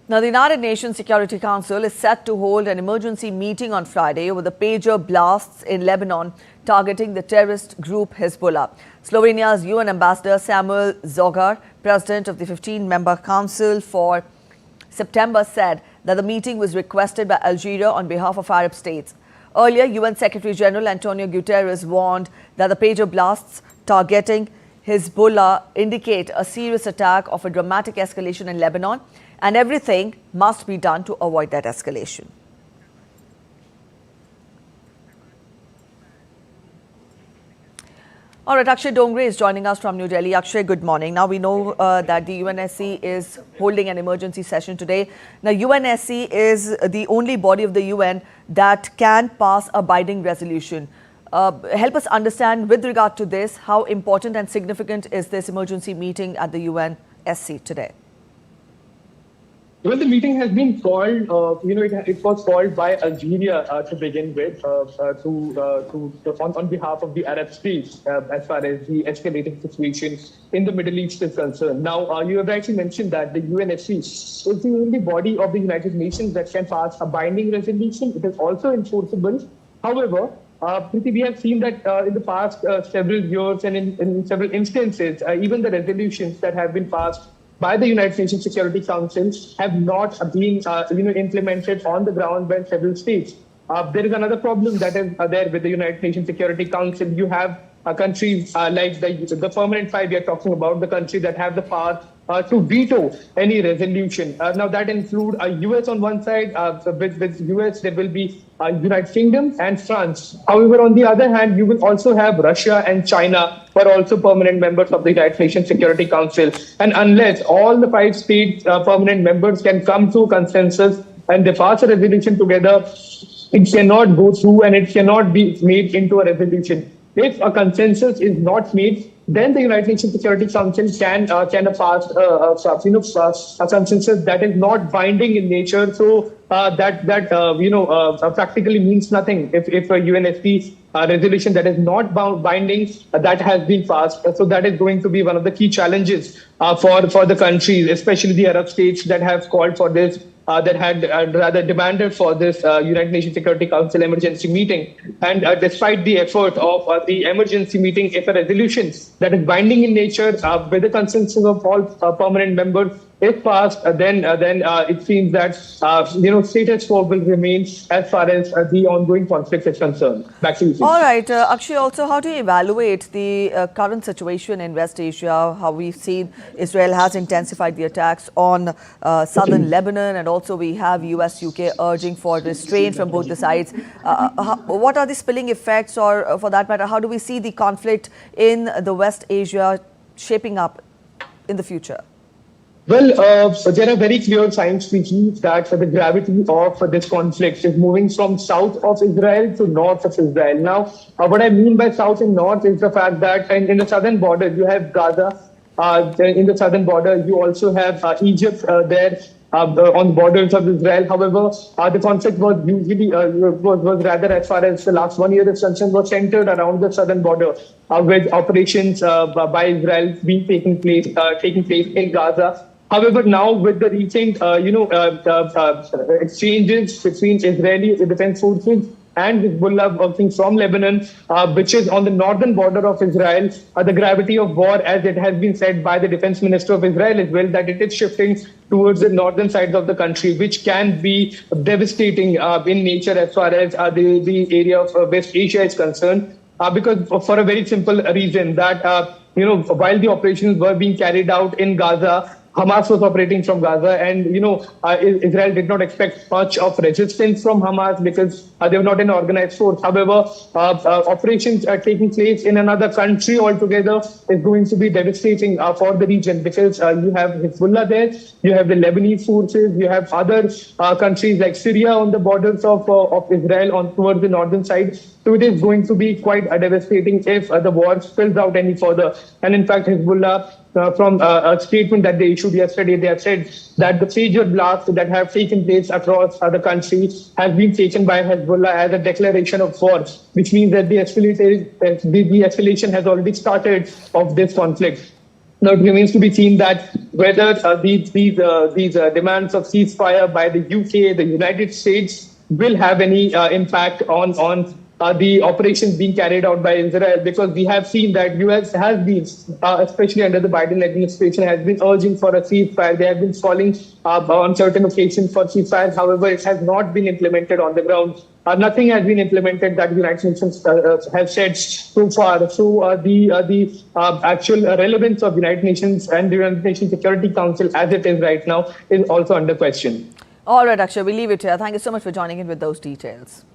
Now, the United Nations Security Council is set to hold an emergency meeting on Friday over the pager blasts in Lebanon targeting the terrorist group Hezbollah. Slovenia's UN Ambassador Samuel Zogar, president of the 15-member council for September, said that the meeting was requested by Algeria on behalf of Arab states. Earlier, UN Secretary General Antonio Guterres warned that the pager blasts targeting Hezbollah indicate a serious attack of a dramatic escalation in Lebanon, and everything must be done to avoid that escalation. All right, Akshay Dongre is joining us from New Delhi. Akshay, good morning. Now, we know that the UNSC is holding an emergency session today. Now, UNSC is the only body of the UN that can pass a binding resolution. Help us understand, with regard to this, how important and significant is this emergency meeting at the UNSC today? Well, the meeting has been called, it was called by Algeria to begin with, on behalf of the Arab states, as far as the escalating situation in the Middle East is concerned. Now, you have actually mentioned that the UNSC is the only body of the United Nations that can pass a binding resolution. It is also enforceable. However, Priti, we have seen that in the past several years and in several instances, even the resolutions that have been passed by the United Nations Security Council have not been implemented on the ground by several states. There is another problem that is there with the United Nations Security Council. You have countries like the permanent five we are talking about, the countries that have the power to veto any resolution. Now that include US on one side. With US there will be United Kingdom and France. However, on the other hand, you will also have Russia and China, who are also permanent members of the United Nations Security Council. And unless all the 5 states permanent members can come to consensus and they pass a resolution together, it cannot go through and it cannot be made into a resolution. If a consensus is not made, then the United Nations Security Council can pass a consensus that is not binding in nature. So that practically means nothing if a UNSC resolution that is not binding that has been passed. So that is going to be one of the key challenges for the countries, especially the Arab states that have called for this. That had rather demanded for this United Nations Security Council emergency meeting. And despite the effort of the emergency meeting, if a resolution that is binding in nature with the consensus of all permanent members is passed, then it seems that status quo will remain as far as the ongoing conflict is concerned. Back to you. All right, Akshay, also, how do you evaluate the current situation in West Asia? How we've seen Israel has intensified the attacks on southern Lebanon, and also we have US, UK urging for restraint from both the sides. What are the spilling effects, or for that matter, how do we see the conflict in the West Asia shaping up in the future? Well, there are very clear signs to see that the gravity of this conflict is moving from south of Israel to north of Israel. Now, what I mean by south and north is the fact that in the southern border, you have Gaza. In the southern border, you also have Egypt there on the borders of Israel. However, the conflict was usually was rather, as far as the last 1 year is concerned, was centered around the southern border, with operations by Israel taking place in Gaza. However, now with the recent, exchanges between Israeli defense forces and Hezbollah working from Lebanon, which is on the northern border of Israel, the gravity of war, as it has been said by the defense minister of Israel as well, that it is shifting towards the northern sides of the country, which can be devastating in nature as far as the area of West Asia is concerned. Because for a very simple reason that, while the operations were being carried out in Gaza, Hamas was operating from Gaza, and Israel did not expect much of resistance from Hamas because they were not an organized force. However, operations taking place in another country altogether is going to be devastating for the region, because you have Hezbollah there, you have the Lebanese forces, you have other countries like Syria on the borders of Israel towards the northern side. So it is going to be quite devastating if the war spills out any further. And in fact, Hezbollah, from a statement that they issued yesterday, they have said that the pager blasts that have taken place across the country has been taken by Hezbollah as a declaration of war, which means that the escalation has already started of this conflict. Now, it remains to be seen that whether these demands of ceasefire by the UK, the United States, will have any impact on the operations being carried out by Israel, because we have seen that US has been, especially under the Biden administration, has been urging for a ceasefire. They have been calling on certain occasions for ceasefires. However, it has not been implemented on the ground. Nothing has been implemented that the United Nations have said so far. So the actual relevance of the United Nations and the United Nations Security Council as it is right now is also under question. All right, Akshay, we'll leave it here. Thank you so much for joining in with those details.